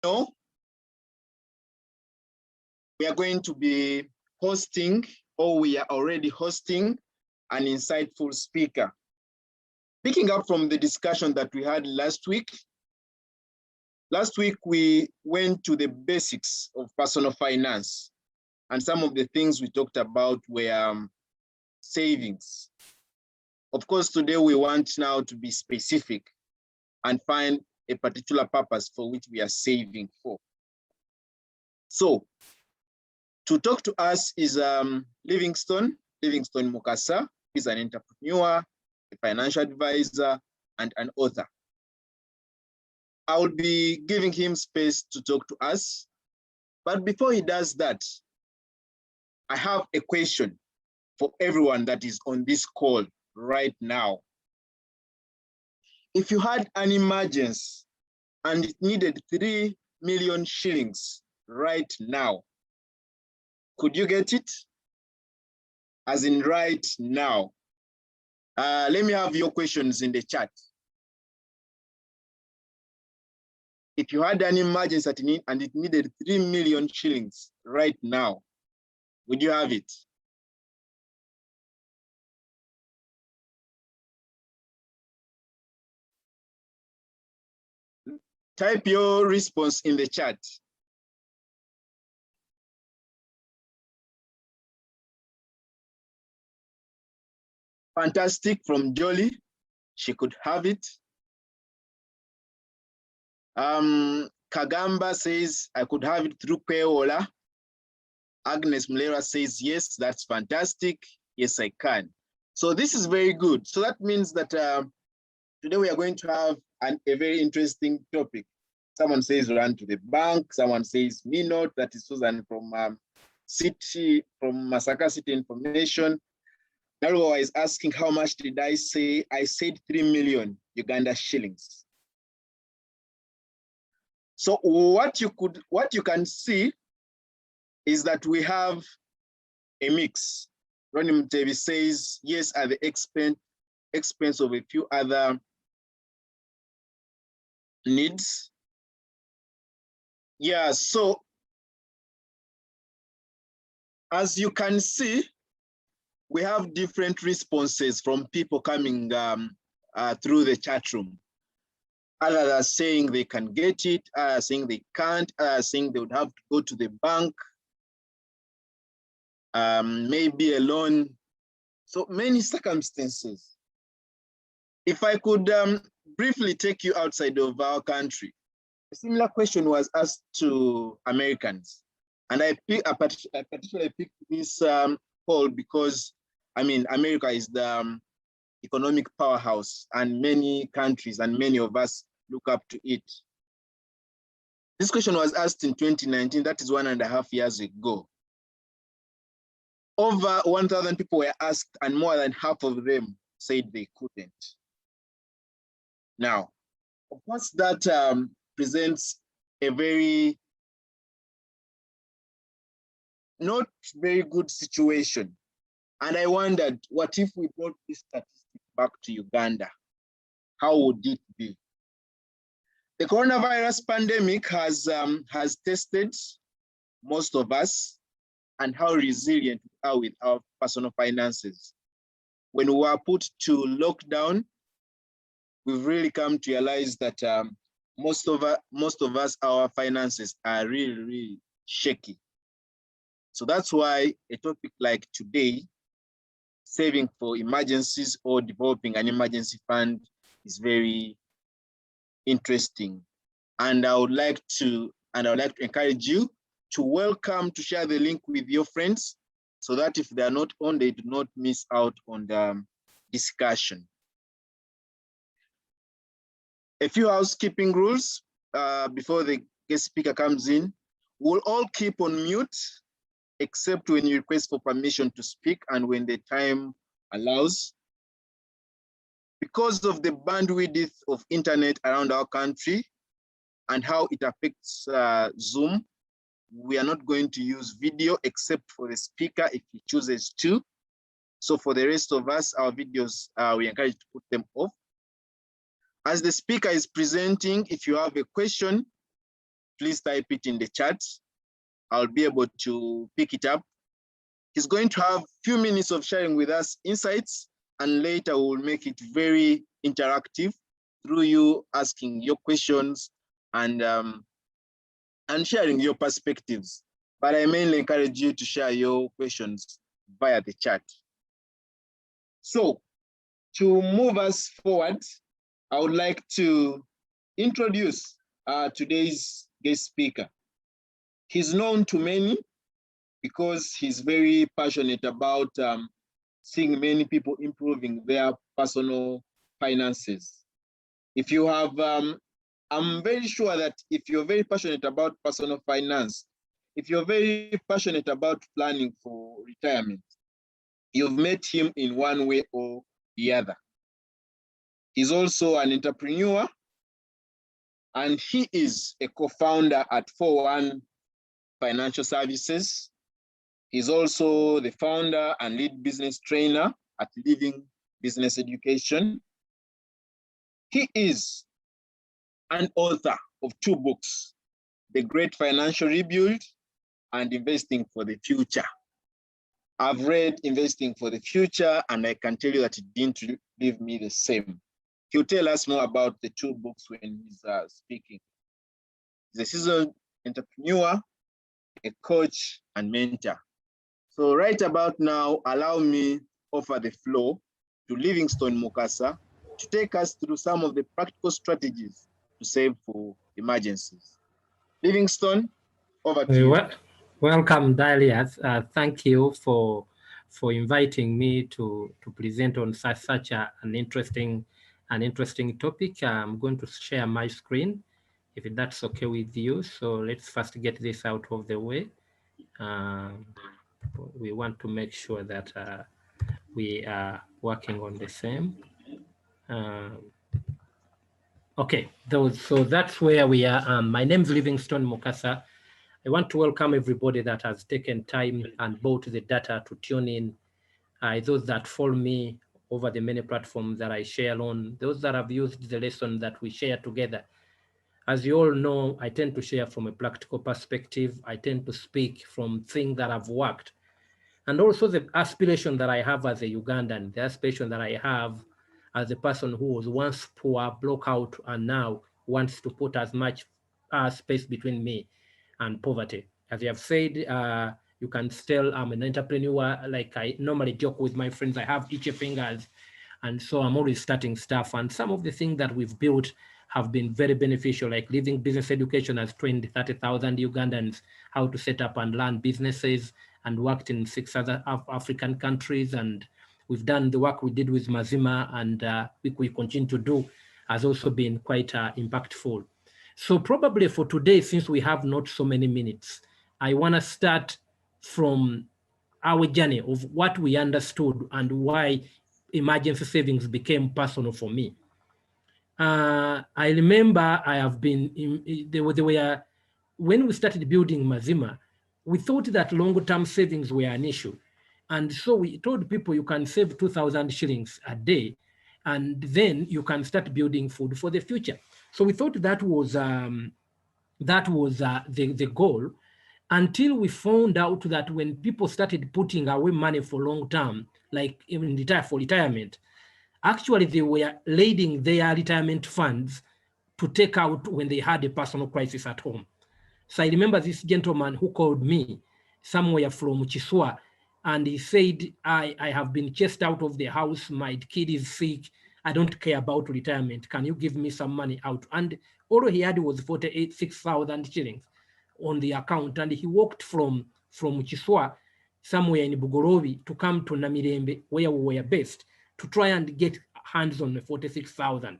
know, we are going to be hosting, or we are already hosting, an insightful speaker. Picking up from the discussion that we had last week we went to the basics of personal finance, and some of the things we talked about were savings. Of course, today we want now to be specific and find a particular purpose for which we are saving for. So, to talk to us is Livingston Mukasa. He's an entrepreneur, a financial advisor, and an author. I will be giving him space to talk to us. But before he does that, I have a question for everyone that is on this call right now. If you had an emergency and it needed 3 million shillings right now, could you get it? As in right now. Let me have your questions in the chat. If you had an emergency and it needed 3 million shillings right now, would you have it? Type your response in the chat. Fantastic from Jolly. She could have it. Kagamba says, I could have it through Payola. Agnes Mulera says, yes, that's fantastic. Yes, I can. So this is very good. So that means that today we are going to have a very interesting topic. Someone says run to the bank. Someone says me not. That is Susan from Masaka City Information. Narua is asking, how much did I say? I said 3 million Uganda shillings. So what you can see is that we have a mix. Ronnie Mutebi says, yes, at the expense of a few other needs. Yeah, so as you can see, we have different responses from people coming through the chat room. Others are saying they can get it, others are saying they can't, others are saying they would have to go to the bank, maybe a loan. So many circumstances. If I could briefly take you outside of our country, a similar question was asked to Americans. And I particularly picked this poll because, I mean, America is the economic powerhouse, and many countries and many of us look up to it. This question was asked in 2019, that is 1.5 years ago. Over 1,000 people were asked, and more than half of them said they couldn't. Now, of course, that presents a very not very good situation. And I wondered, what if we brought this statistic back to Uganda? How would it be? The coronavirus pandemic has tested most of us and how resilient we are with our personal finances. When we were put to lockdown, we've really come to realize that most of us, our finances are really, really shaky. So that's why a topic like today, saving for emergencies or developing an emergency fund, is very interesting. And I would like to encourage you to share the link with your friends so that if they are not on, they do not miss out on the discussion. A few housekeeping rules before the guest speaker comes in. We'll all keep on mute except when you request for permission to speak and when the time allows. Because of the bandwidth of internet around our country and how it affects Zoom, we are not going to use video except for the speaker if he chooses to. So for the rest of us, our videos, we encourage to put them off. As the speaker is presenting, if you have a question, please type it in the chat. I'll be able to pick it up. He's going to have a few minutes of sharing with us insights, and later we'll make it very interactive through you asking your questions and sharing your perspectives. But I mainly encourage you to share your questions via the chat. So to move us forward, I would like to introduce today's guest speaker. He's known to many because he's very passionate about seeing many people improving their personal finances. If you have, I'm very sure that if you're very passionate about personal finance, if you're very passionate about planning for retirement, you've met him in one way or the other. He's also an entrepreneur, and he is a co-founder at 41 Financial Services. He's also the founder and lead business trainer at Living Business Education. He is an author of 2 books, The Great Financial Rebuild and Investing for the Future. I've read Investing for the Future, and I can tell you that it didn't leave me the same. He'll tell us more about the 2 books when he's speaking. He's a seasoned entrepreneur, a coach, and mentor. So right about now, allow me offer the floor to Livingstone Mukasa to take us through some of the practical strategies to save for emergencies. Livingstone, over to you. Welcome, Dalias. Thank you for inviting me to present on such an interesting topic. I'm going to share my screen, if that's okay with you. So let's first get this out of the way. We want to make sure that we are working on the same. Okay, so that's where we are. My name is Livingstone Mukasa. I want to welcome everybody that has taken time and bought the data to tune in. Those that follow me over the many platforms that I share on, those that have used the lesson that we share together. As you all know, I tend to share from a practical perspective. I tend to speak from things that have worked. And also the aspiration that I have as a Ugandan, the aspiration that I have as a person who was once poor, broke out, and now wants to put as much space between me and poverty. As you have said, you can tell I'm an entrepreneur. Like I normally joke with my friends, I have itchy fingers. And so I'm always starting stuff. And some of the things that we've built have been very beneficial, like Living Business Education has trained 30,000 Ugandans how to set up and run businesses, and worked in 6 other African countries. And we've done the work we did with Mazima, and we continue to do, has also been quite impactful. So probably for today, since we have not so many minutes, I want to start from our journey of what we understood and why emergency savings became personal for me. I remember I have been, when we started building Mazima, we thought that long-term savings were an issue. And so we told people you can save 2,000 shillings a day, and then you can start building food for the future. So we thought that was the goal, until we found out that when people started putting away money for long term, like even for retirement, actually they were raiding their retirement funds to take out when they had a personal crisis at home. So I remember this gentleman who called me somewhere from Chiswa, and he said, I have been chased out of the house, my kid is sick, I don't care about retirement, can you give me some money out? And all he had was 6,000 shillings on the account, and he walked from Chiswa somewhere in Bugorovi to come to Namirembe, where we were based, to try and get hands on the 46,000.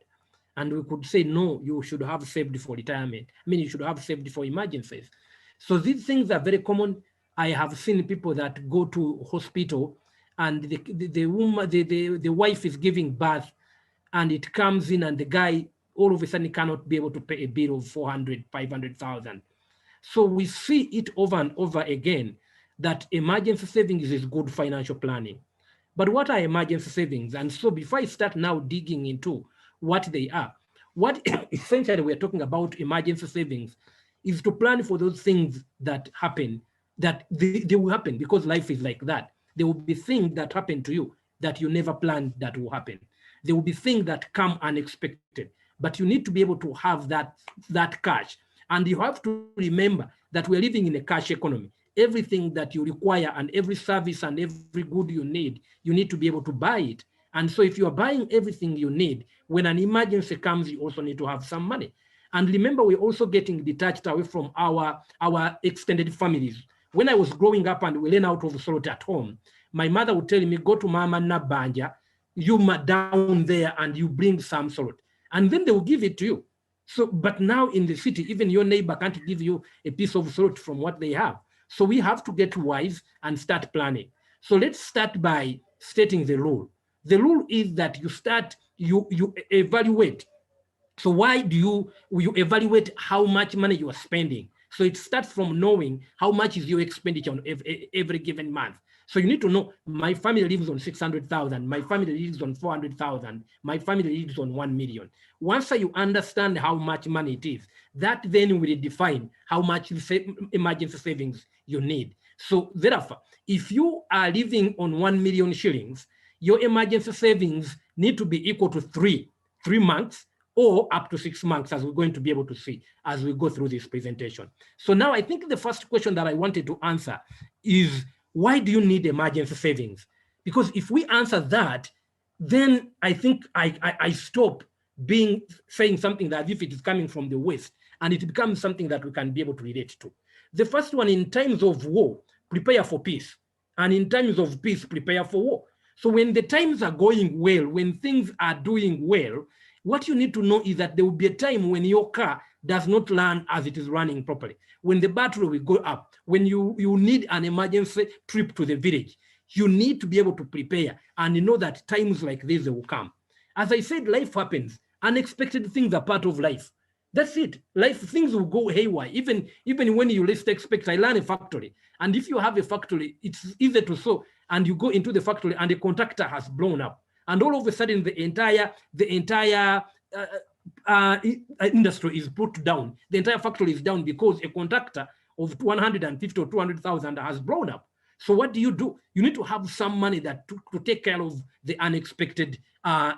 And we could say, no, you should have saved for retirement. I mean, you should have saved for emergencies. So these things are very common. I have seen people that go to hospital, and the wife is giving birth, and it comes in, and the guy all of a sudden cannot be able to pay a bill of 400, 500,000. So we see it over and over again that emergency savings is good financial planning. But what are emergency savings? And so before I start now digging into what they are, what essentially we're talking about emergency savings is to plan for those things that happen, that they will happen because life is like that. There will be things that happen to you that you never planned that will happen. There will be things that come unexpected, but you need to be able to have that cash. And you have to remember that we're living in a cash economy. Everything that you require and every service and every good you need to be able to buy it. And so if you are buying everything you need, when an emergency comes, you also need to have some money. And remember, we're also getting detached away from our extended families. When I was growing up and we learn out of salt at home, my mother would tell me, go to Mama Nabanja, you down there and you bring some salt. And then they will give it to you. So, but now in the city, even your neighbor can't give you a piece of salt from what they have. So we have to get wise and start planning. So let's start by stating the rule. The rule is that you evaluate. So why do you evaluate how much money you are spending? So it starts from knowing how much is your expenditure on every given month. So you need to know, my family lives on 600,000, my family lives on 400,000, my family lives on 1 million. Once you understand how much money it is, that then will define how much emergency savings you need. So therefore, if you are living on 1 million shillings, your emergency savings need to be equal to three months or up to 6 months, as we're going to be able to see as we go through this presentation. So now I think the first question that I wanted to answer is, why do you need emergency savings? Because if we answer that, then I think I stop saying something that if it is coming from the West, and it becomes something that we can be able to relate to. The first one, in times of war, prepare for peace. And in times of peace, prepare for war. So when the times are going well, when things are doing well, what you need to know is that there will be a time when your car does not run as it is running properly. When the battery will go up, when you need an emergency trip to the village, you need to be able to prepare and you know that times like this will come. As I said, life happens. Unexpected things are part of life. That's it. Life, things will go haywire. Even when you least expect. I run a factory. And if you have a factory, it's easy to sew. And you go into the factory and the contractor has blown up. And all of a sudden, the entire industry is put down. The entire factory is down because a contractor of 150 or 200,000 has blown up. So what do? You need to have some money that to take care of the unexpected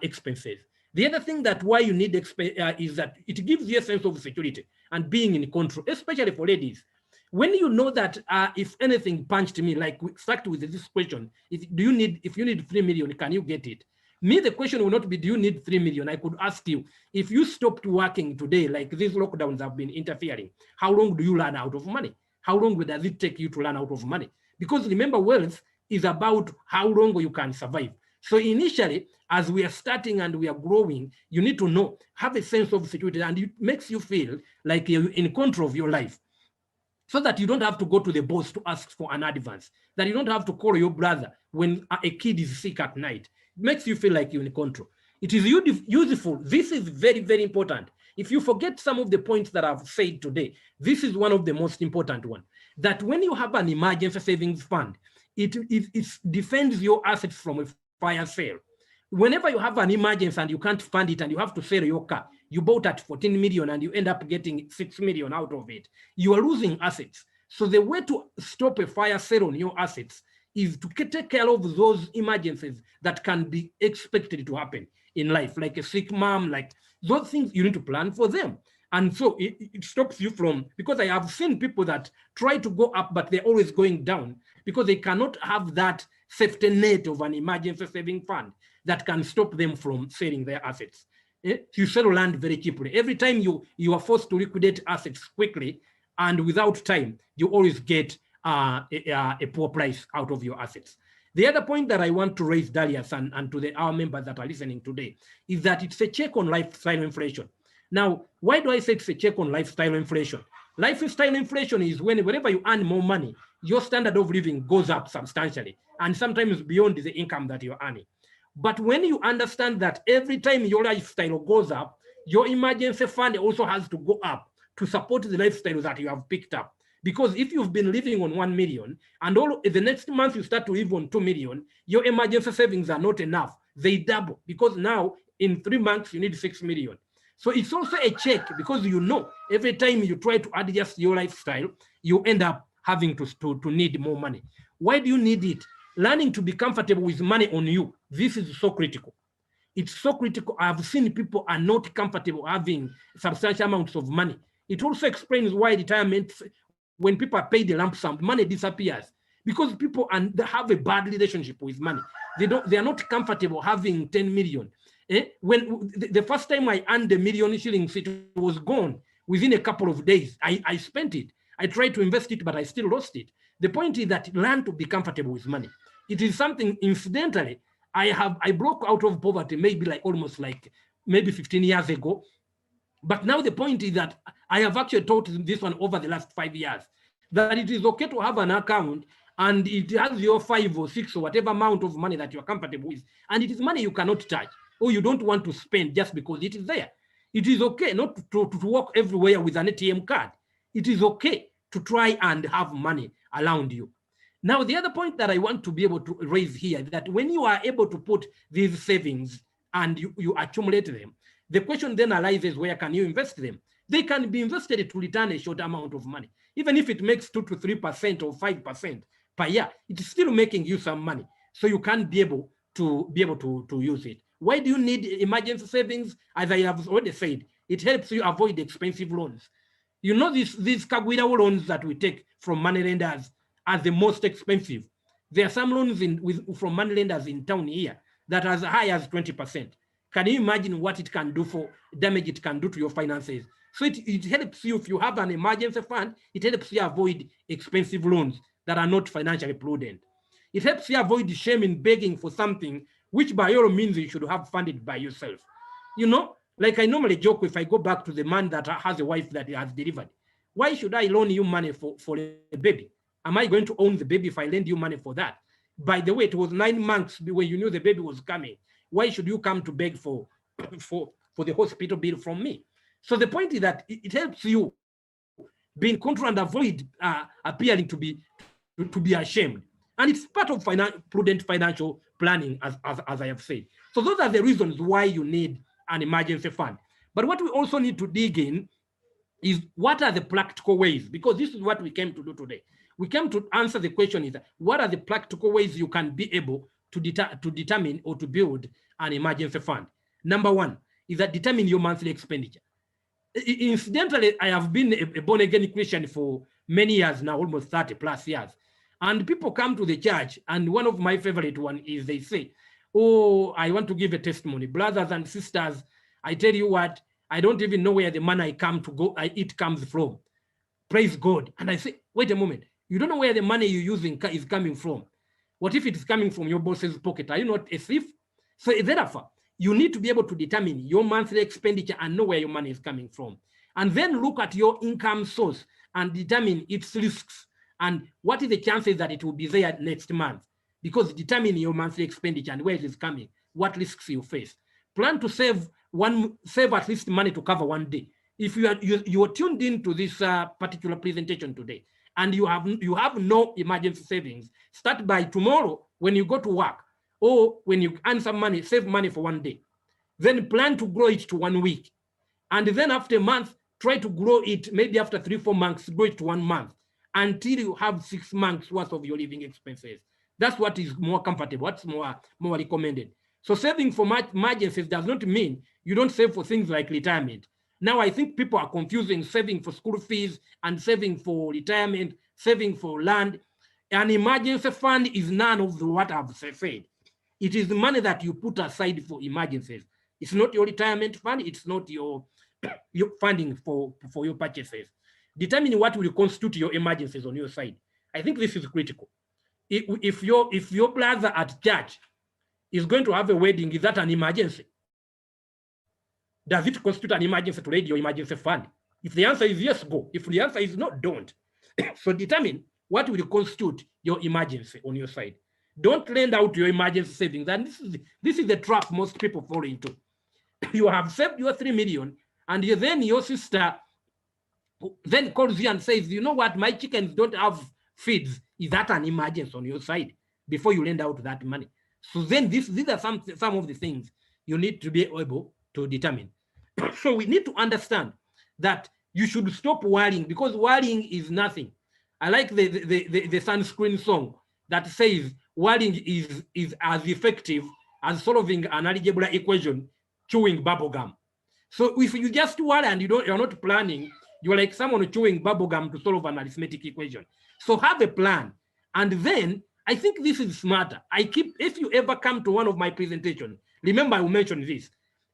expenses. The other thing that why you need is that it gives you a sense of security and being in control, especially for ladies. When you know that if anything punched me, like we start with this question, if you need 3 million, can you get it? Me, the question will not be, do you need 3 million? I could ask you, if you stopped working today, like these lockdowns have been interfering, how long do you run out of money? How long does it take you to run out of money? Because remember, wealth is about how long you can survive. So initially, as we are starting and we are growing, you need to know, have a sense of security, and it makes you feel like you're in control of your life, so that you don't have to go to the boss to ask for an advance, that you don't have to call your brother when a kid is sick at night. It makes you feel like you're in control. It is useful. This is very, very important. If you forget some of the points that I've said today, this is one of the most important ones. That when you have an emergency savings fund, it defends your assets from a fire sale. Whenever you have an emergency and you can't fund it and you have to sell your car, you bought at 14 million and you end up getting 6 million out of it, you are losing assets. So the way to stop a fire sale on your assets is to take care of those emergencies that can be expected to happen in life, like a sick mom, like those things. You need to plan for them. And so it stops you from, because I have seen people that try to go up, but they're always going down because they cannot have that safety net of an emergency saving fund that can stop them from selling their assets. You sell land very cheaply. Every time you are forced to liquidate assets quickly and without time, you always get a poor price out of your assets. The other point that I want to raise, Darius, and to our members that are listening today, is that it's a check on lifestyle inflation. Now, why do I say it's a check on lifestyle inflation? Lifestyle inflation is whenever you earn more money, your standard of living goes up substantially, and sometimes beyond the income that you're earning. But when you understand that every time your lifestyle goes up, your emergency fund also has to go up to support the lifestyle that you have picked up. Because if you've been living on 1 million and the next month you start to live on 2 million, your emergency savings are not enough. They double, because now in 3 months you need 6 million. So it's also a check, because you know every time you try to adjust your lifestyle, you end up having to need more money. Why do you need it? Learning to be comfortable with money on you. This is so critical. It's so critical. I've seen people are not comfortable having substantial amounts of money. It also explains why retirement, when people are paid the lump sum, money disappears, because people they have a bad relationship with money. They are not comfortable having 10 million. When the first time I earned $1,000,000 shillings, it was gone within a couple of days. I spent it. I tried to invest it, but I still lost it. The point is that learn to be comfortable with money. It is something, incidentally, I broke out of poverty maybe almost maybe 15 years ago. But now the point is that I have actually taught this one over the last 5 years, that it is okay to have an account and it has your 5 or 6 or whatever amount of money that you're comfortable with. And it is money you cannot touch or you don't want to spend just because it is there. It is okay not to walk everywhere with an ATM card. It is okay to try and have money around you. Now, the other point that I want to be able to raise here is that when you are able to put these savings and you accumulate them, the question then arises, where can you invest them? They can be invested to return a short amount of money. Even if it makes 2 to 3% or 5% per year, it's still making you some money. So you can be able to use it. Why do you need emergency savings? As I have already said, it helps you avoid expensive loans. You know, these Kagwira loans that we take from money lenders are the most expensive. There are some loans from money lenders in town here that are as high as 20%. Can you imagine what it can do for damage it can do to your finances? So it helps you, if you have an emergency fund, it helps you avoid expensive loans that are not financially prudent. It helps you avoid shame in begging for something which by all means you should have funded by yourself. You know, like I normally joke, if I go back to the man that has a wife that he has delivered, why should I loan you money for a baby? Am I going to own the baby if I lend you money for that? By the way, it was 9 months when you knew the baby was coming. Why should you come to beg for the hospital bill from me? So the point is that it helps you be in control and avoid appearing to be ashamed. And it's part of prudent financial planning, as I have said. So those are the reasons why you need an emergency fund. But what we also need to dig in is, what are the practical ways? Because this is what we came to do today. We came to answer the question is, what are the practical ways you can be able to determine or to build an emergency fund? Number one is that determine your monthly expenditure. Incidentally, I have been a born-again Christian for many years now, almost 30 plus years. And people come to the church, and one of my favorite one is they say, oh, I want to give a testimony. Brothers and sisters, I tell you what, I don't even know where the money I eat comes from. Praise God. And I say, wait a moment. You don't know where the money you're using is coming from. What if it is coming from your boss's pocket? Are you not a thief? So therefore, you need to be able to determine your monthly expenditure and know where your money is coming from. And then look at your income source and determine its risks and what is the chances that it will be there next month. Because determine your monthly expenditure and where it is coming, what risks you face. Plan to save at least money to cover one day. If you are tuned into this particular presentation today and you have no emergency savings, start by tomorrow when you go to work or when you earn some money, save money for one day. Then plan to grow it to 1 week. And then after a month, try to grow it, maybe after 3-4 months, grow it to 1 month until you have 6 months worth of your living expenses. That's what is more comfortable, what's more recommended. So saving for emergencies does not mean you don't save for things like retirement. Now, I think people are confusing saving for school fees and saving for retirement, saving for land. An emergency fund is none of what I've said. It is the money that you put aside for emergencies. It's not your retirement fund. It's not your funding for your purchases. Determine what will constitute your emergencies on your side. I think this is critical. If your brother at church is going to have a wedding, is that an emergency? Does it constitute an emergency to raid your emergency fund? If the answer is yes, go. If the answer is no, don't. So determine what will constitute your emergency on your side. Don't lend out your emergency savings. And this is the trap most people fall into. You have saved your 3 million, and then your sister then calls you and says, you know what, my chickens don't have feeds. Is that an emergency on your side before you lend out that money? So then these are some of the things you need to be able to determine. So we need to understand that you should stop worrying, because worrying is nothing. I like the sunscreen song that says worrying is as effective as solving an algebra equation chewing bubble gum. So if you just worry and you're not planning, you're like someone chewing bubble gum to solve an arithmetic equation. So have a plan. And then I think this is smarter. If you ever come to one of my presentations, remember I will mention this,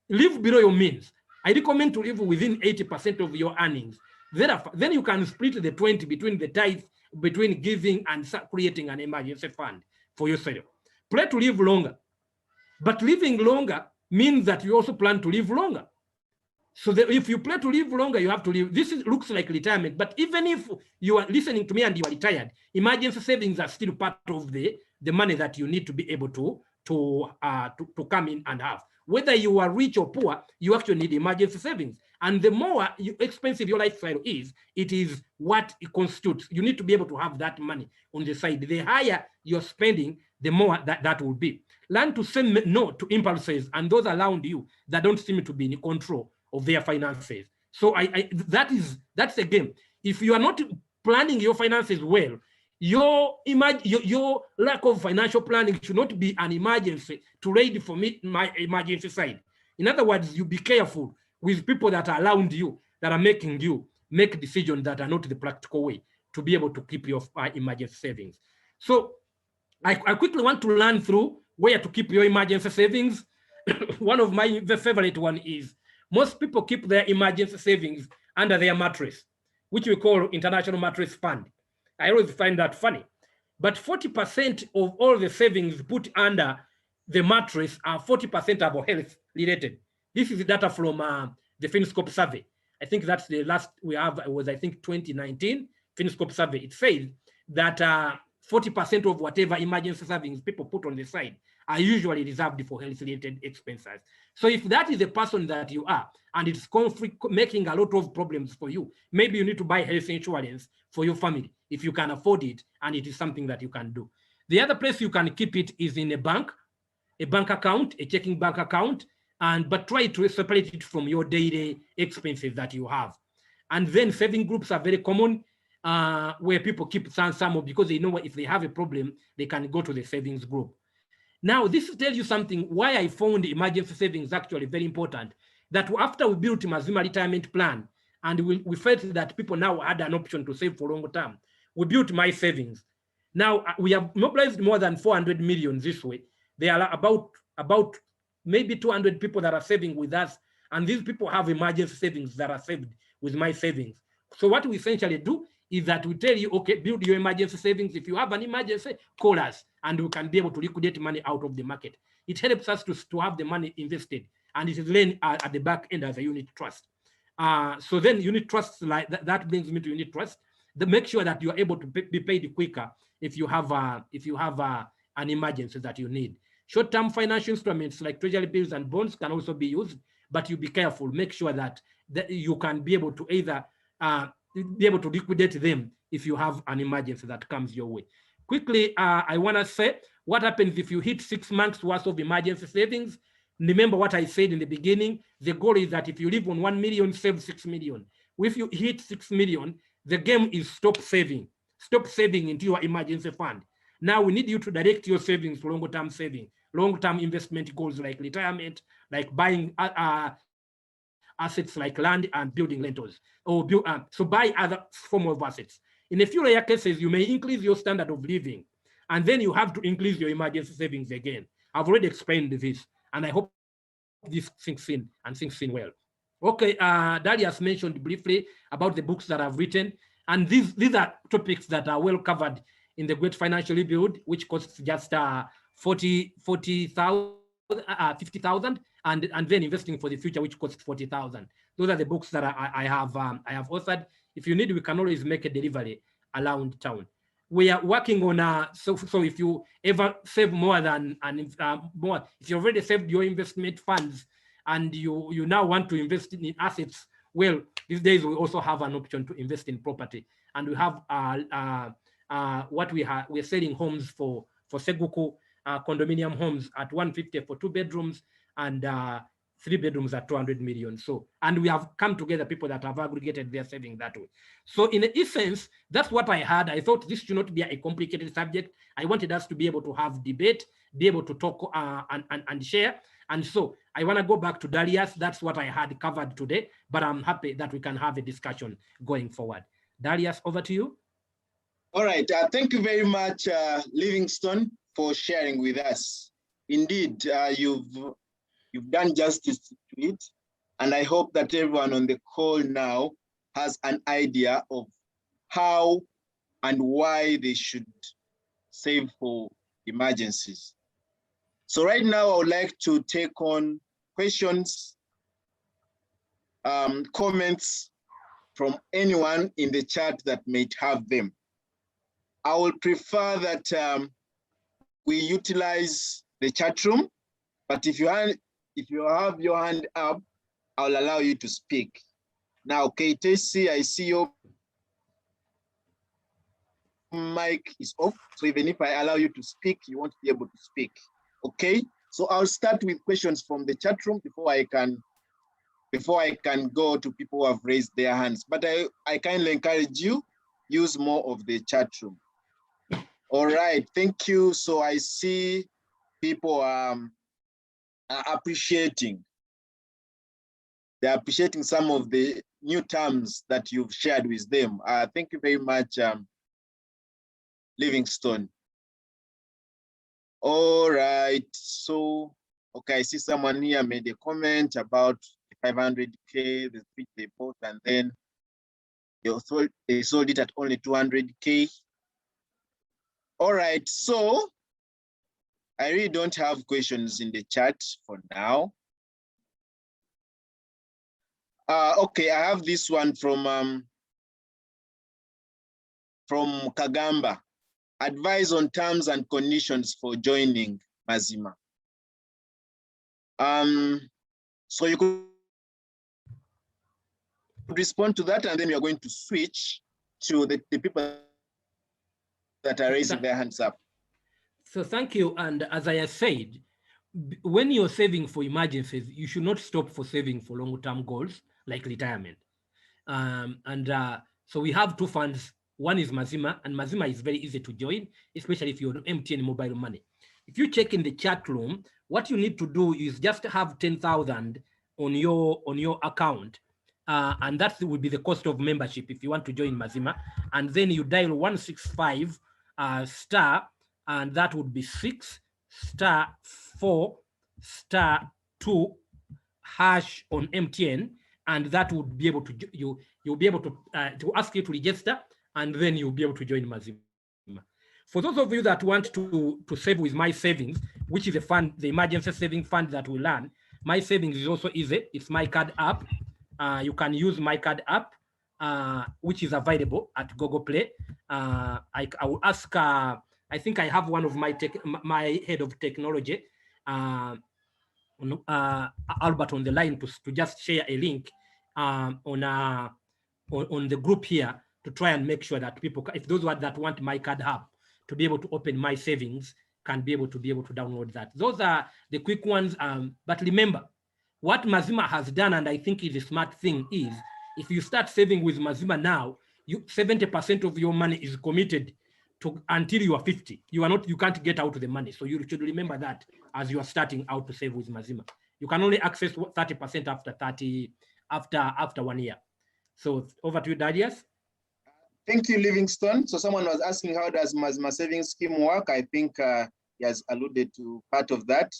live below your means. I recommend to live within 80% of your earnings. Then you can split the 20 between the tithe, between giving and creating an emergency fund for yourself. Pray to live longer. But living longer means that you also plan to live longer. So that if you plan to live longer, you have to live. Looks like retirement, but even if you are listening to me and you are retired, emergency savings are still part of the money that you need to be able to come in and have. Whether you are rich or poor, you actually need emergency savings. And the more expensive your lifestyle is, it is what it constitutes. You need to be able to have that money on the side. The higher you're spending, the more that will be. Learn to say no to impulses and those around you that don't seem to be in control of their finances. So that's a game. If you are not planning your finances well, your lack of financial planning should not be an emergency to raid for me my emergency side. In other words, you be careful with people that are around you that are making you make decisions that are not the practical way to be able to keep your emergency savings. So I quickly want to learn through where to keep your emergency savings. One of my favorite one is most people keep their emergency savings under their mattress, which we call International Mattress Fund. I always find that funny. But 40% of all the savings put under the mattress are 40% about health related. This is data from the Finscope survey. I think that's the last we have, was I think 2019 Finscope survey. It says that 40% of whatever emergency savings people put on the side are usually reserved for health-related expenses. So if that is the person that you are, and it's making a lot of problems for you, maybe you need to buy health insurance for your family if you can afford it, and it is something that you can do. The other place you can keep it is in a bank account, a checking bank account, but try to separate it from your daily expenses that you have. And then saving groups are very common, where people keep some of, because they know if they have a problem, they can go to the savings group. Now, this tells you something why I found emergency savings actually very important. That after we built Mazima retirement plan, and we felt that people now had an option to save for long term, we built My Savings. Now, we have mobilized more than 400 million this way. There are about maybe 200 people that are saving with us, and these people have emergency savings that are saved with My Savings. So what we essentially do is that we tell you, okay, build your emergency savings. If you have an emergency, call us, and we can be able to liquidate money out of the market. It helps us to have the money invested, and it is then at the back end as a unit trust. So then unit trusts, like that brings me to unit trust. Make sure that you are able to be paid quicker if you have an emergency that you need. Short-term financial instruments like Treasury Bills and Bonds can also be used, but you be careful. Make sure that you can be able to either be able to liquidate them if you have an emergency that comes your way. Quickly, I want to say what happens if you hit 6 months worth of emergency savings. Remember what I said in the beginning. The goal is that if you live on 1 million, save 6 million. If you hit 6 million, the game is stop saving. Stop saving into your emergency fund. Now we need you to direct your savings to long-term saving, long-term investment goals like retirement, like buying assets like land and building rentals, or so buy other form of assets. In a few rare cases, you may increase your standard of living, and then you have to increase your emergency savings again. I've already explained this, and I hope this sinks in and sinks in well. Okay, Darius mentioned briefly about the books that I've written, and these are topics that are well covered in the Great Financial Rebuild, which costs just 50,000, and then Investing for the Future, which costs 40,000. Those are the books that I have authored. If you need, we can always make a delivery around town. We are working on so if you ever save more than if you already saved your investment funds and you now want to invest in assets, well, these days we also have an option to invest in property, and we have we're selling homes for Seguku condominium homes at 150 for 2 bedrooms and 3 bedrooms at 200 million. So, and we have come together, people that have aggregated their saving that way. So in a sense, that's what I had. I thought this should not be a complicated subject. I wanted us to be able to have debate, be able to talk and share. And so I want to go back to Darius. That's what I had covered today, but I'm happy that we can have a discussion going forward. Darius, over to you. All right. Thank you very much, Livingston, for sharing with us. Indeed, you've done justice to it, and I hope that everyone on the call now has an idea of how and why they should save for emergencies. So right now, I would like to take on questions, comments from anyone in the chat that might have them. I would prefer that we utilize the chat room, but if you have your hand up, I'll allow you to speak. Now, KTC, I see your mic is off, so even if I allow you to speak, you won't be able to speak. Okay, so I'll start with questions from the chat room before I can go to people who have raised their hands. But I kindly encourage you, use more of the chat room. All right, thank you. So I see people are appreciating. They're appreciating some of the new terms that you've shared with them. Thank you very much, Livingston. All right, so, okay, I see someone here made a comment about 500K, which they bought, and then they sold it at only 200K. All right, so I really don't have questions in the chat for now. Okay, I have this one from Kagamba. Advice on terms and conditions for joining Mazima. So you could respond to that, and then we are going to switch to the people that are raising their hands up. So thank you. And as I have said, when you're saving for emergencies, you should not stop for saving for long-term goals like retirement. So we have two funds. One is Mazima, and Mazima is very easy to join, especially if you're MTN mobile money. If you check in the chat room, what you need to do is just have 10,000 on your account, and that would be the cost of membership if you want to join Mazima. And then you dial 165 star, and that would be 6 *4 *2 hash on MTN, and that would be able to you'll be able to ask you to register, and then you'll be able to join Mazima. For those of you that want to save with My Savings, which is a fund, the emergency saving fund that we learn, My Savings is also easy. It's My Card app. You can use My Card app, which is available at Google Play. I will ask. I think I have one of my head of technology, Albert, on the line to just share a link on the group here to try and make sure that people, if those that want My Card app to be able to open My Savings, can be able to download that. Those are the quick ones. But remember, what Mazima has done, and I think is a smart thing, is if you start saving with Mazima now, 70% of your money is committed to until you are 50. You can't get out of the money. So you should remember that as you are starting out to save with Mazima. You can only access 30% after 1 year. So over to you, Darius. Thank you, Livingston. So someone was asking, how does Mazima savings scheme work? I think he has alluded to part of that.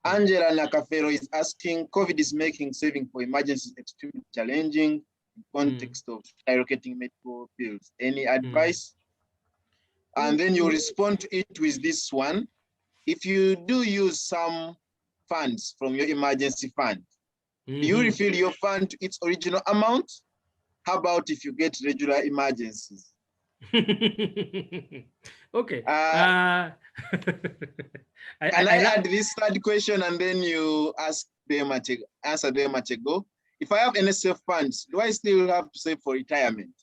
Angela Nakafero is asking, COVID is making saving for emergencies extremely challenging in context of skyrocketing medical bills. Any advice? And then you respond to it with this one. If you do use some funds from your emergency fund, do you refill your fund to its original amount? How about if you get regular emergencies? Okay. I add this third question, and then you answer them at a go. If I have NSF funds, do I still have to save for retirement?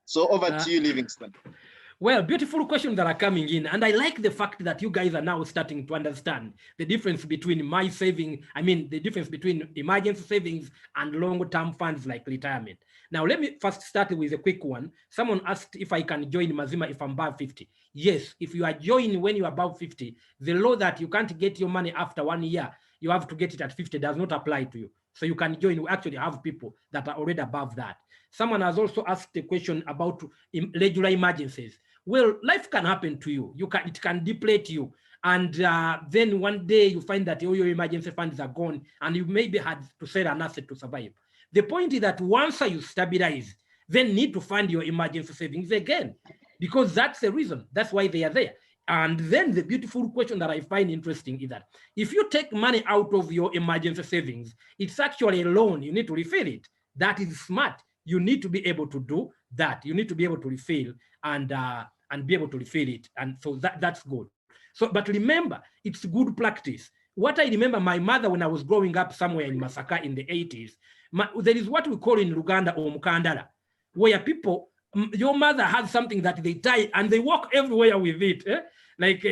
So over to you, Livingston. Well, beautiful questions that are coming in. And I like the fact that you guys are now starting to understand the difference between the difference between emergency savings and long-term funds like retirement. Now, let me first start with a quick one. Someone asked if I can join Mazima if I'm above 50. Yes, if you are joining when you're above 50, the law that you can't get your money after 1 year, you have to get it at 50 does not apply to you. So you can join. We actually have people that are already above that. Someone has also asked a question about regular emergencies. Well, life can happen to you. It can deplete you. And then one day you find that all your emergency funds are gone and you maybe had to sell an asset to survive. The point is that once you stabilize, then need to fund your emergency savings again, because that's the reason. That's why they are there. And then the beautiful question that I find interesting is that if you take money out of your emergency savings, it's actually a loan. You need to refill it. That is smart. You need to be able to do that. You need to be able to refill and be able to refill it. And so that's good. So, but remember, it's good practice. What I remember my mother when I was growing up somewhere in Masaka in the 80s, there is what we call in Luganda or Mukandala, where people, your mother has something that they tie and they walk everywhere with it. Like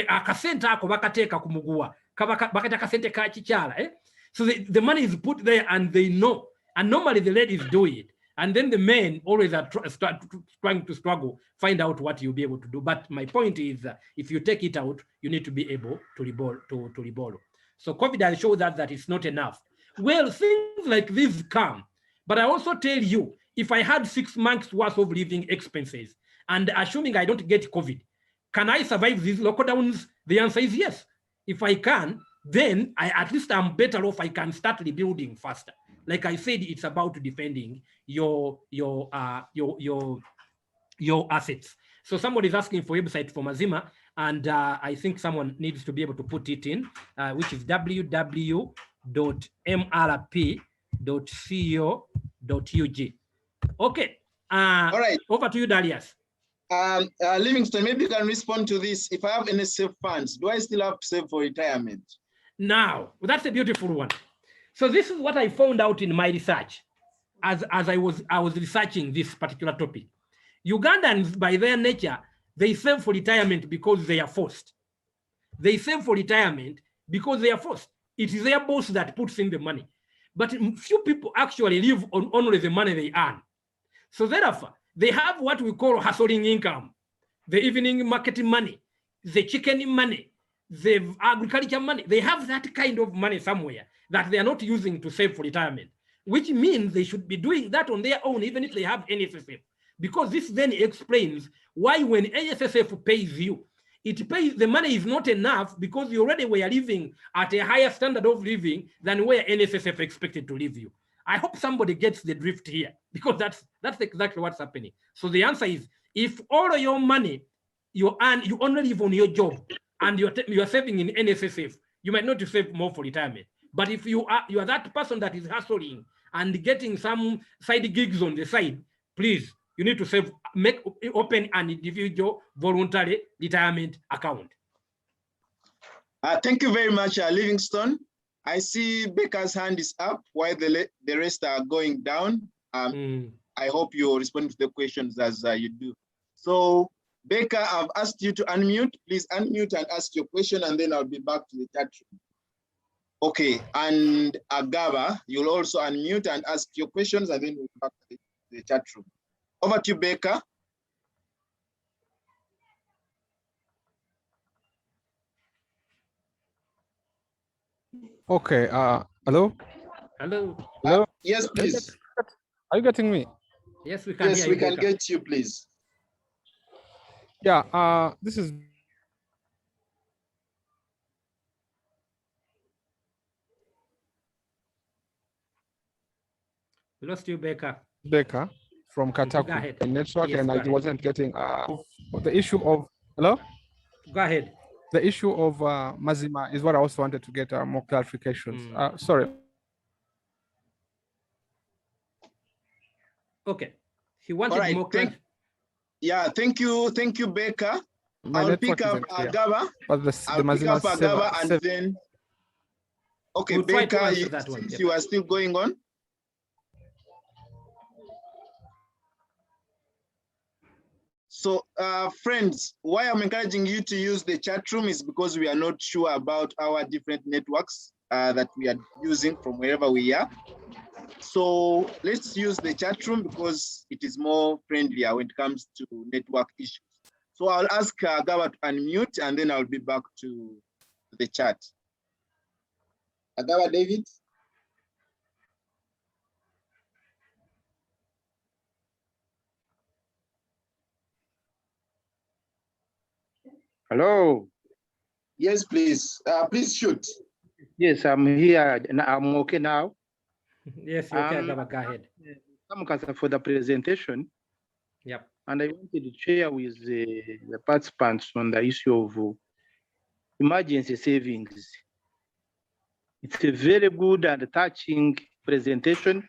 akasente ako bakateka kumugua, bakata kasente ka chichala. So the money is put there and they know. And normally the ladies do it. And then the men always are trying to struggle, find out what you'll be able to do. But my point is, if you take it out, you need to be able to reborrow. So COVID has shown that it's not enough. Well, things like this come. But I also tell you, if I had 6 months worth of living expenses, and assuming I don't get COVID, can I survive these lockdowns? The answer is yes. If I can, then at least I'm better off. I can start rebuilding faster. Like I said, it's about defending your assets. So somebody is asking for a website for Mazima, and I think someone needs to be able to put it in, which is www.mrp.co.ug. Okay. All right. Over to you, Darius. Livingston, maybe you can respond to this. If I have any safe funds, do I still have to save for retirement? Now, that's a beautiful one. So this is what I found out in my research as I was researching this particular topic. Ugandans, by their nature, they save for retirement because they are forced. They save for retirement because they are forced. It is their boss that puts in the money. But few people actually live on only the money they earn. So therefore, they have what we call hustling income, the evening marketing money, the chicken money, the agriculture money. They have that kind of money somewhere that they are not using to save for retirement, which means they should be doing that on their own, even if they have NSSF. Because this then explains why when NSSF pays you, the money is not enough because you already were living at a higher standard of living than where NSSF expected to leave you. I hope somebody gets the drift here, because that's exactly what's happening. So the answer is, if all of your money you earn, you only live on your job, and you're saving in NSSF, you might not save more for retirement. But if you are that person that is hustling and getting some side gigs on the side, please, you need to open an individual voluntary retirement account. Thank you very much, Livingston. I see Becca's hand is up while the rest are going down. I hope you respond to the questions as you do. So, Becca, I've asked you to unmute. Please unmute and ask your question, and then I'll be back to the chat room. Okay, and Agaba, you'll also unmute and ask your questions, and then we'll be back to the chat room. Over to you, Becca. Okay, hello? Hello? Yes, please. Are you getting me? Yes, we can. Yes, hear we you, can Becca. get you, please. Yeah, this is We lost you, Becca. Becca from Go Kataku ahead. network, Yes, and go I ahead. wasn't getting the issue of hello? Go ahead. The issue of Mazima is what I also wanted to get more clarifications. Sorry. Okay. He wanted more clarification. Yeah, thank you, Becca. My I'll network pick up isn't clear. Agaba. But the Mazima and then. Okay, We'll try to Becca, answer that one. Since you are still going on. So friends, why I'm encouraging you to use the chat room is because we are not sure about our different networks that we are using from wherever we are. So let's use the chat room because it is more friendlier when it comes to network issues. So I'll ask Agaba to unmute and then I'll be back to the chat. Agaba David. Hello. Yes, please. Please shoot. Yes, I'm here. I'm okay now. Yes, you can. Go ahead. I'm for the presentation. Yep. And I wanted to share with the participants on the issue of emergency savings. It's a very good and touching presentation.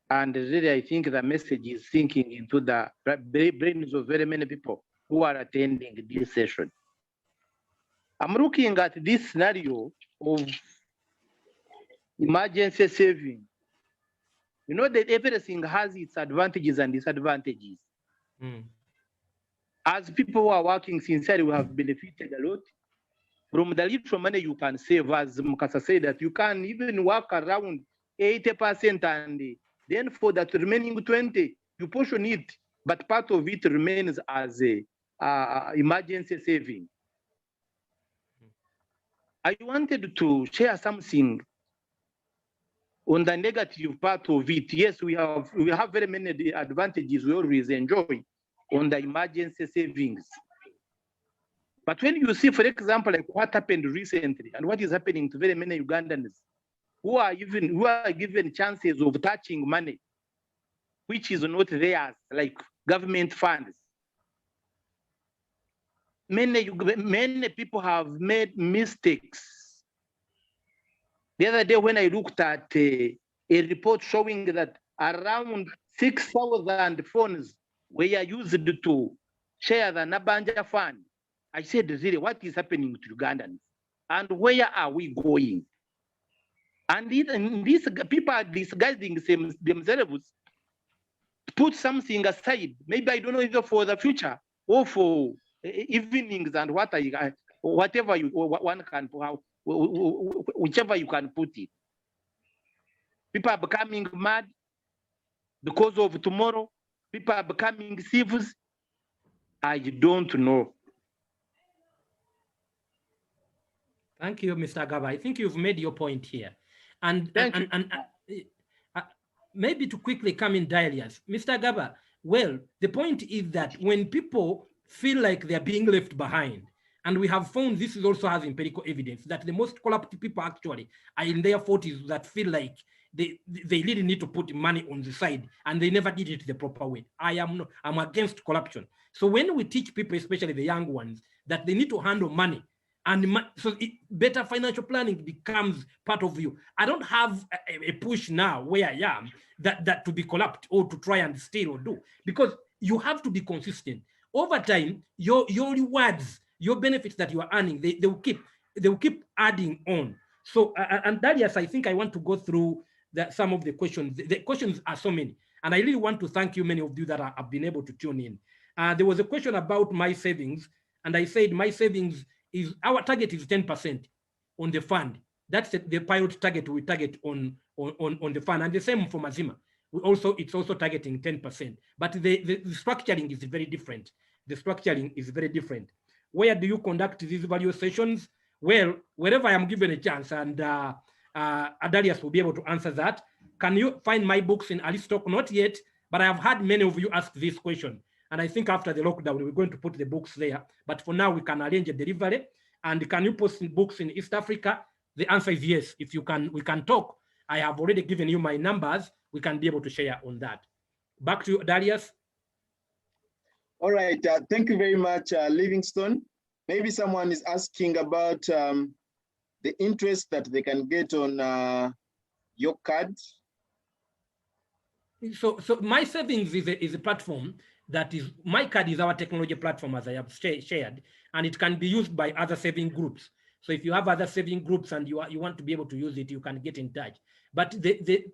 And really, I think the message is sinking into the brains of very many people who are attending this session. I'm looking at this scenario of emergency saving. You know that everything has its advantages and disadvantages. As people who are working sincerely, we have benefited a lot from the little money you can save. As Mukasa said, that you can even work around 80%, and then for that remaining 20, you portion it, but part of it remains as a emergency saving. I wanted to share something on the negative part of it. Yes, we have very many advantages we always enjoy on the emergency savings. But when you see, for example, like what happened recently and what is happening to very many Ugandans who are given chances of touching money, which is not theirs, like government funds. Many people have made mistakes. The other day when I looked at a report showing that around 6,000 phones were used to share the Nabanja fund, I said, really, what is happening to Ugandans? And where are we going? And these people are disguising themselves to put something aside. Maybe I don't know either for the future or for evenings and whatever one can, whichever you can put it. People are becoming mad because of tomorrow. People are becoming thieves. I don't know. Thank you, Mr. Agaba. I think you've made your point here. And maybe to quickly come in, Darius, Mr. Agaba, well, the point is that when people feel like they're being left behind, and we have found this is also has empirical evidence that the most corrupt people actually are in their 40s that feel like they really need to put money on the side and they never did it the proper way. I'm against corruption. So when we teach people, especially the young ones, that they need to handle money, and so better financial planning becomes part of you. I don't have a push now where I am that to be corrupt or to try and steal or do, because you have to be consistent. Over time, your rewards, your benefits that you are earning, they will keep adding on. So, and Darius, I think I want to go through some of the questions. The questions are so many, and I really want to thank you, many of you that have been able to tune in. There was a question about my savings, and I said my savings is, our target is 10% on the fund. That's the pilot target we target on the fund, and the same for Mazima. It's also targeting 10%, but the structuring is very different. The structuring is very different. Where do you conduct these value sessions? Well, wherever I am given a chance, and Darius will be able to answer that. Can you find my books in Aristoc? Not yet, but I have had many of you ask this question. And I think after the lockdown, we're going to put the books there. But for now, we can arrange a delivery. And can you post books in East Africa? The answer is yes. If you can, we can talk. I have already given you my numbers. We can be able to share on that. Back to you, Darius. All right. Thank you very much, Livingstone. Maybe someone is asking about the interest that they can get on your card. So My Savings is a platform that is, my card is our technology platform, as I have shared, and it can be used by other saving groups. So if you have other saving groups and you want to be able to use it, you can get in touch. But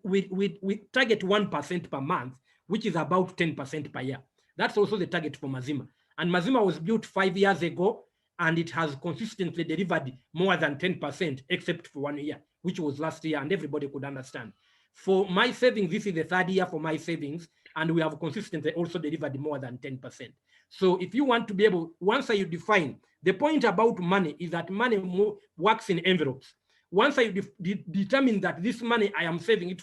we target 1% per month, which is about 10% per year. That's also the target for Mazima. And Mazima was built 5 years ago, and it has consistently delivered more than 10%, except for 1 year, which was last year, and everybody could understand. For my savings, this is the 3rd year for my savings, and we have consistently also delivered more than 10%. So if you want to be able, once you define, the point about money is that money works in envelopes. Once I determine that this money I am saving it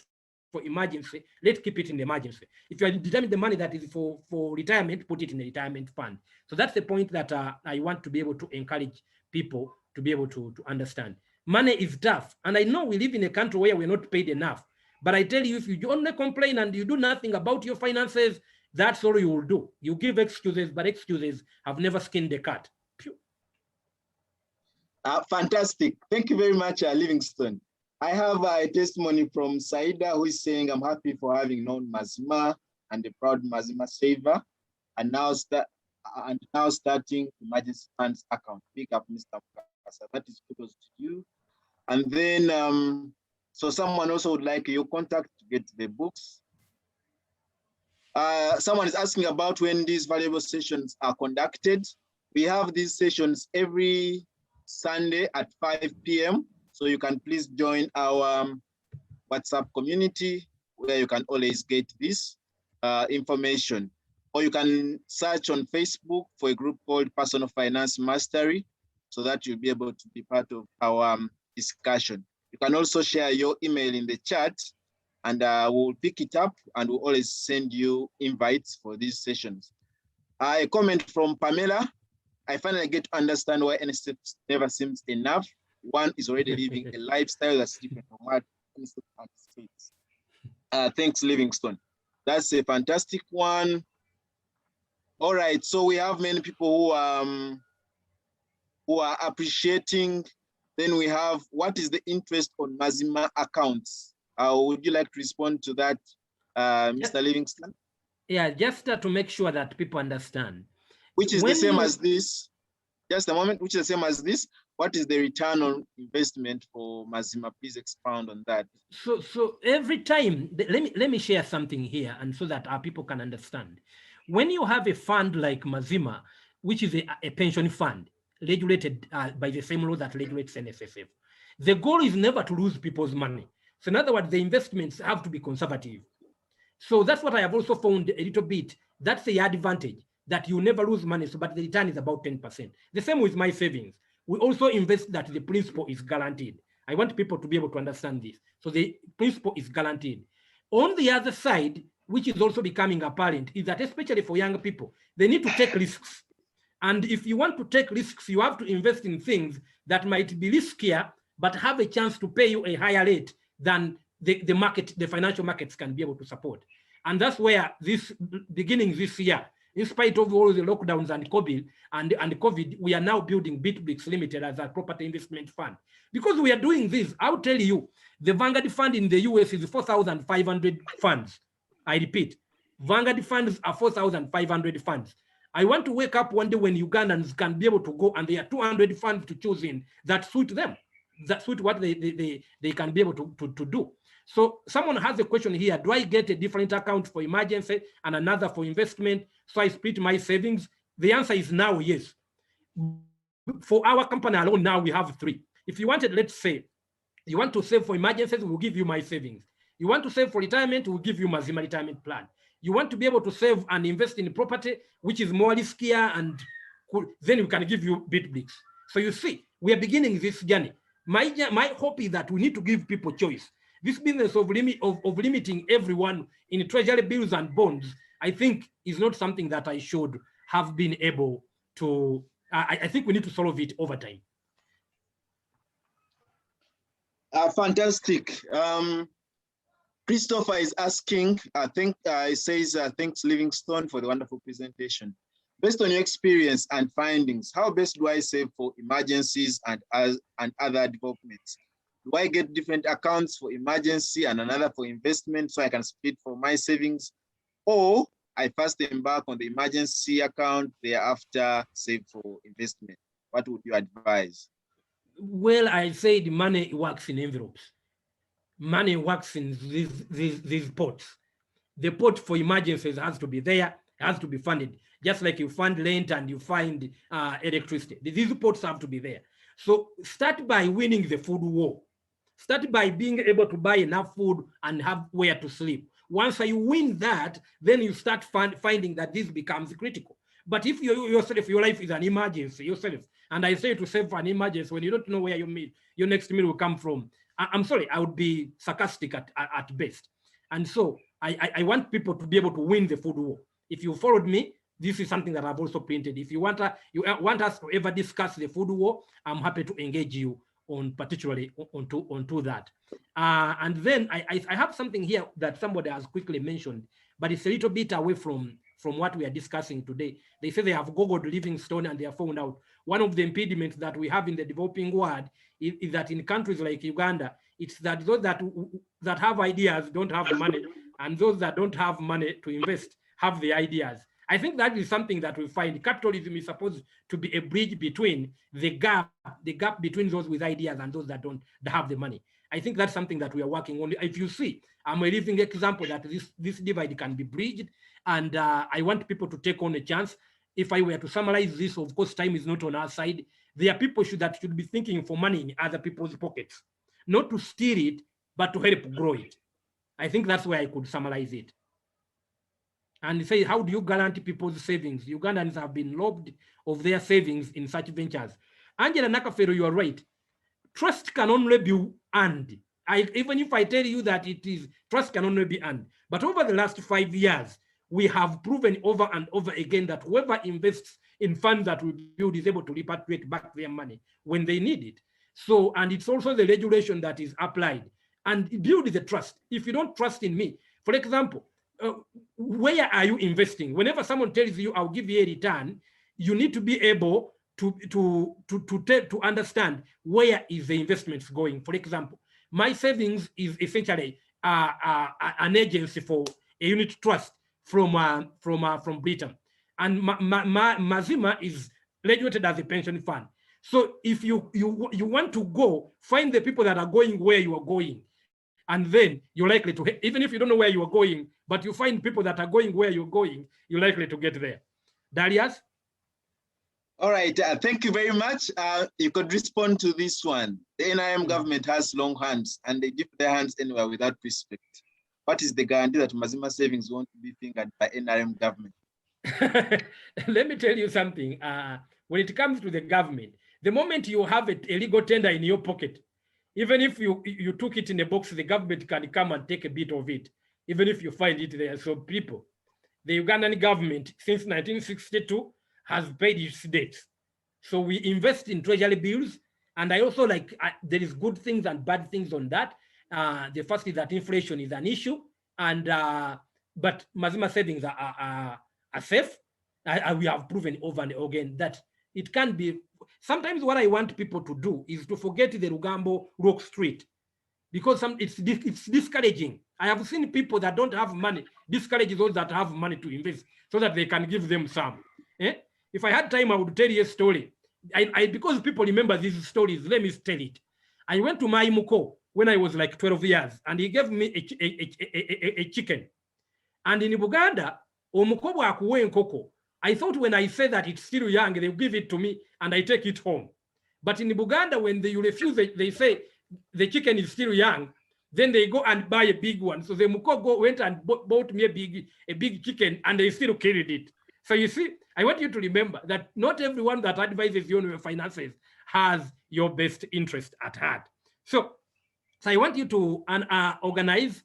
for emergency, let's keep it in the emergency. If you are determining the money that is for retirement, put it in the retirement fund. So that's the point that I want to be able to encourage people to be able to understand. Money is tough. And I know we live in a country where we're not paid enough. But I tell you, if you only complain and you do nothing about your finances, that's all you will do. You give excuses, but excuses have never skinned the cat. Fantastic. Thank you very much, Livingston. I have a testimony from Saida, who is saying, I'm happy for having known Mazima and a proud Mazima saver, and now starting emergency funds account. Pick up Mr. Mukasa. That is kudos to you. And then, so someone also would like your contact to get the books. Someone is asking about when these valuable sessions are conducted. We have these sessions every Sunday at 5 p.m. So you can please join our WhatsApp community where you can always get this information. Or you can search on Facebook for a group called Personal Finance Mastery so that you'll be able to be part of our discussion. You can also share your email in the chat and we'll pick it up and we'll always send you invites for these sessions. A comment from Pamela. I finally get to understand why NSF never seems enough. One is already living a lifestyle that's different from what NSF anticipates. Thanks, Livingston. That's a fantastic one. All right, so we have many people who are appreciating. Then we have, what is the interest on Mazima accounts? Would you like to respond to that, Mr. Livingston? Yeah, just to make sure that people understand. Which is the same as this. Just a moment, which is the same as this. What is the return on investment for Mazima? Please expound on that. So every time, let me share something here, and so that our people can understand. When you have a fund like Mazima, which is a pension fund regulated by the same law that regulates NSSF, the goal is never to lose people's money. So in other words, the investments have to be conservative. So that's what I have also found a little bit. That's the advantage, that you never lose money, so but the return is about 10%. The same with my savings. We also invest that the principal is guaranteed. I want people to be able to understand this. So the principal is guaranteed. On the other side, which is also becoming apparent, is that especially for young people, they need to take risks. And if you want to take risks, you have to invest in things that might be riskier, but have a chance to pay you a higher rate than the market, the financial markets can be able to support. And that's where this, beginning this year, in spite of all the lockdowns and COVID, we are now building BitBricks Limited as a property investment fund. Because we are doing this, I'll tell you, the Vanguard Fund in the US is 4,500 funds. I repeat, Vanguard funds are 4,500 funds. I want to wake up one day when Ugandans can be able to go and there are 200 funds to choose in that suit them, that suit what they can be able to do. So someone has a question here, do I get a different account for emergency and another for investment, so I split my savings? The answer is now yes. For our company alone, now we have 3. If you wanted, let's say, you want to save for emergencies, we'll give you my savings. You want to save for retirement, we'll give you Mazima retirement plan. You want to be able to save and invest in property, which is more riskier, and then we can give you BitBricks. So you see, we are beginning this journey. My hope is that we need to give people choice. This business of limiting everyone in Treasury Bills and Bonds, I think, is not something that I should have been able to. I think we need to solve it over time. Fantastic. Christopher is asking, it says, thanks Livingstone for the wonderful presentation. Based on your experience and findings, how best do I save for emergencies and other developments? Do I get different accounts for emergency and another for investment so I can split for my savings? Or I first embark on the emergency account, thereafter save for investment? What would you advise? Well, I say the money works in envelopes. Money works in these pots. The pot for emergencies has to be there, It has to be funded, just like you fund rent and you find electricity. These pots have to be there. So start by winning the food war. Start by being able to buy enough food and have where to sleep. Once you win that, then you start finding that this becomes critical. But if your life is an emergency yourself, and I say to save for an emergency when you don't know where your next meal will come from, I'm sorry, I would be sarcastic at best. And so I want people to be able to win the food war. If you followed me, this is something that I've also printed. If you want us to ever discuss the food war, I'm happy to engage you on particularly onto that. And then I have something here that somebody has quickly mentioned, but it's a little bit away from what we are discussing today. They say they have Googled Livingstone and they have found out one of the impediments that we have in the developing world is that in countries like Uganda, it's that those that have ideas don't have money, and those that don't have money to invest have the ideas. I think that is something that we find. Capitalism is supposed to be a bridge between the gap between those with ideas and those that don't have the money. I think that's something that we are working on. If you see, I'm a living example that this divide can be bridged, and I want people to take on a chance. If I were to summarize this, of course, time is not on our side. There are people that should be thinking for money in other people's pockets, not to steal it, but to help grow it. I think that's where I could summarize it. And say, how do you guarantee people's savings? Ugandans have been robbed of their savings in such ventures. Angela Nakafero, you are right. Trust can only be earned. Even if I tell you that trust can only be earned. But over the last 5 years, we have proven over and over again that whoever invests in funds that we build is able to repatriate back their money when they need it. So, and it's also the regulation that is applied and build the trust. If you don't trust in me, for example, where are you investing? Whenever someone tells you, I'll give you a return, you need to be able to understand where is the investments going. For example, my savings is essentially an agency for a unit trust from Britain, and Mazima is regulated as a pension fund. So if you want to go, find the people that are going where you are going, and then you're likely to, even if you don't know where you are going, but you find people that are going where you're going, you're likely to get there. Darius? All right, thank you very much. You could respond to this one. The NRM government has long hands and they give their hands anywhere without respect. What is the guarantee that Mazima savings won't be fingered by NRM government? Let me tell you something. When it comes to the government, the moment you have a legal tender in your pocket, even if you took it in a box, the government can come and take a bit of it, even if you find it there. So people, the Ugandan government since 1962 has paid its debts. So we invest in treasury bills. And I also there is good things and bad things on that. The first is that inflation is an issue, and but Mazima savings are safe. We have proven over and again that it can be. Sometimes what I want people to do is to forget the Rugambo Rock Street, because it's discouraging. I have seen people that don't have money discourage those that have money to invest so that they can give them some. If I had time, I would tell you a story. Because people remember these stories, let me tell it. I went to Maimuko when I was like 12 years, and he gave me a chicken. And in Uganda, Omukobo akuwe nkoko. I thought when I say that it's still young, they'll give it to me and I take it home. But in Uganda, when you refuse, they say the chicken is still young, then they go and buy a big one. So the Mukogo went and bought me a big chicken, and they still killed it. So you see, I want you to remember that not everyone that advises you on your finances has your best interest at heart. So I want you to organize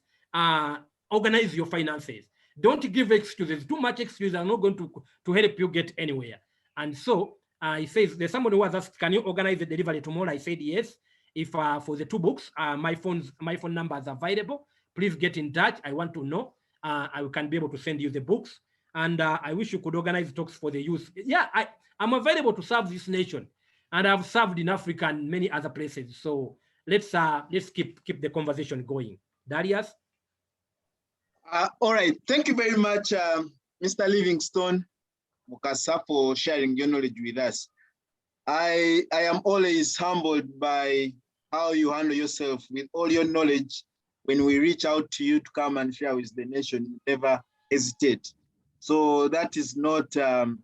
your finances. Don't give excuses. Too much excuses are not going to help you get anywhere. And so he says, there's someone who has asked, can you organize the delivery tomorrow? I said yes. If for the 2 books, my phone number is available. Please get in touch. I want to know. I can be able to send you the books. And I wish you could organize talks for the youth. Yeah, I'm available to serve this nation, and I've served in Africa and many other places. So let's keep the conversation going. Darius? All right, thank you very much, Mr. Livingstone Mukasa, for sharing your knowledge with us. I am always humbled by how you handle yourself with all your knowledge. When we reach out to you to come and share with the nation, you never hesitate. So that is not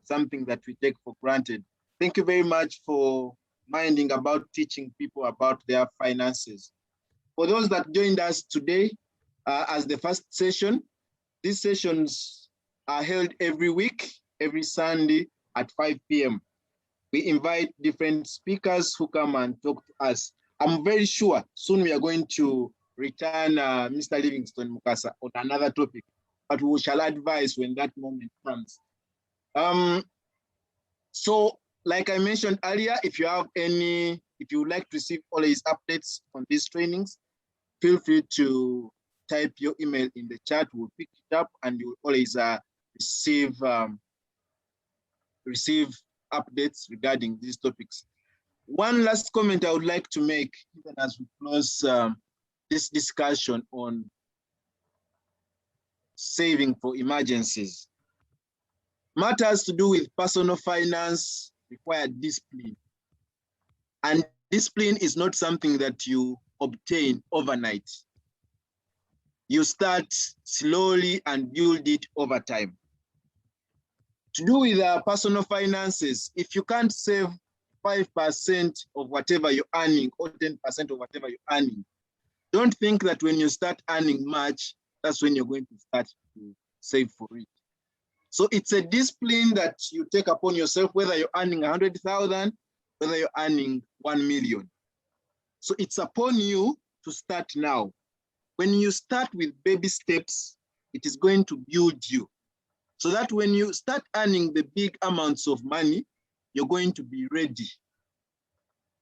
something that we take for granted. Thank you very much for minding about teaching people about their finances. For those that joined us today as the first session, these sessions are held every week, every Sunday at 5 p.m. We invite different speakers who come and talk to us. I'm very sure soon we are going to return Mr. Livingstone Mukasa on another topic, but we shall advise when that moment comes. So like I mentioned earlier, if you would like to receive all these updates on these trainings, feel free to type your email in the chat. We'll pick it up and you'll always receive updates regarding these topics. One last comment I would like to make, even as we close this discussion on saving for emergencies. Matters to do with personal finance require discipline. And discipline is not something that you obtain overnight. You start slowly and build it over time. To do with personal finances, if you can't save 5% of whatever you're earning or 10% of whatever you're earning, don't think that when you start earning much, that's when you're going to start to save for it. So it's a discipline that you take upon yourself, whether you're earning 100,000, whether you're earning 1 million. So it's upon you to start now. When you start with baby steps, it is going to build you. So that when you start earning the big amounts of money, you're going to be ready.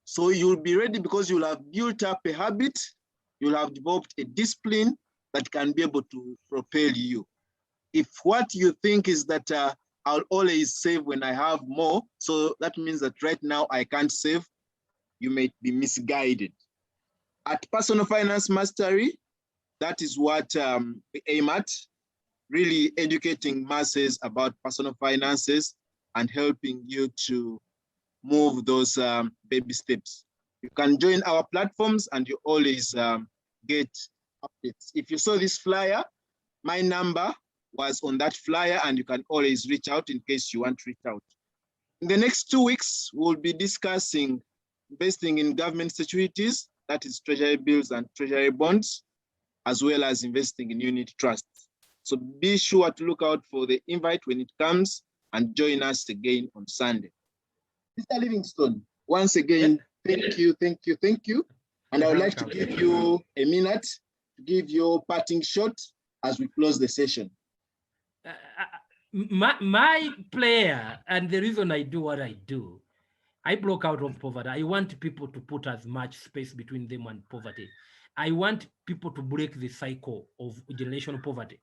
So you'll be ready because you'll have built up a habit, you'll have developed a discipline that can be able to propel you. If what you think is that I'll always save when I have more, so that means that right now I can't save, you may be misguided. At Personal Finance Mastery, that is what we aim at, really educating masses about personal finances and helping you to move those baby steps. You can join our platforms and you always get updates. If you saw this flyer, my number was on that flyer and you can always reach out in case you want to reach out. In the next 2 weeks, we'll be discussing investing in government securities, that is Treasury Bills and Treasury Bonds, as well as investing in unit trusts. So be sure to look out for the invite when it comes and join us again on Sunday. Mr. Livingstone, once again, thank you. And I would like to give you a minute to give your parting shot as we close the session. My player, and the reason I do what I do, I broke out of poverty. I want people to put as much space between them and poverty. I want people to break the cycle of generational poverty,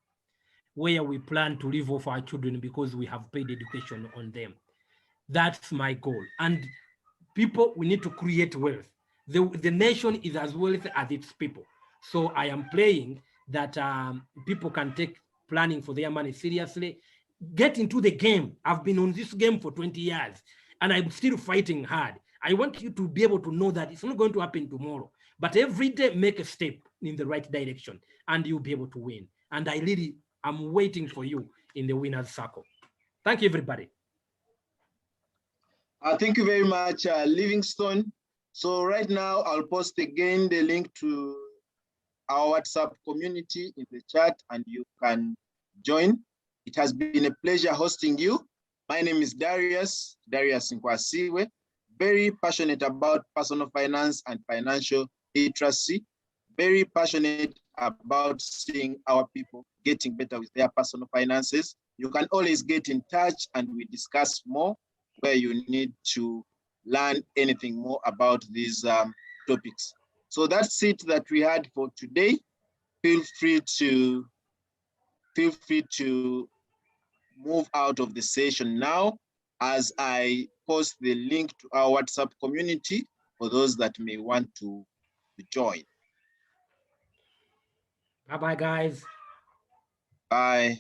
where we plan to live off our children because we have paid education on them. That's my goal. And people, we need to create wealth. The nation is as wealthy as its people. So I am praying that people can take planning for their money seriously. Get into the game. I've been on this game for 20 years and I'm still fighting hard. I want you to be able to know that it's not going to happen tomorrow, but every day make a step in the right direction and you'll be able to win. And I'm waiting for you in the winner's circle. Thank you, everybody. Thank you very much, Livingstone. So right now, I'll post again the link to our WhatsApp community in the chat and you can join. It has been a pleasure hosting you. My name is Darius Nkwasiwe, very passionate about personal finance and financial literacy, very passionate about seeing our people getting better with their personal finances. You can always get in touch and we discuss more where you need to learn anything more about these topics. So that's it that we had for today. Feel free to move out of the session now as I post the link to our WhatsApp community for those that may want to join. Bye-bye, guys. Bye.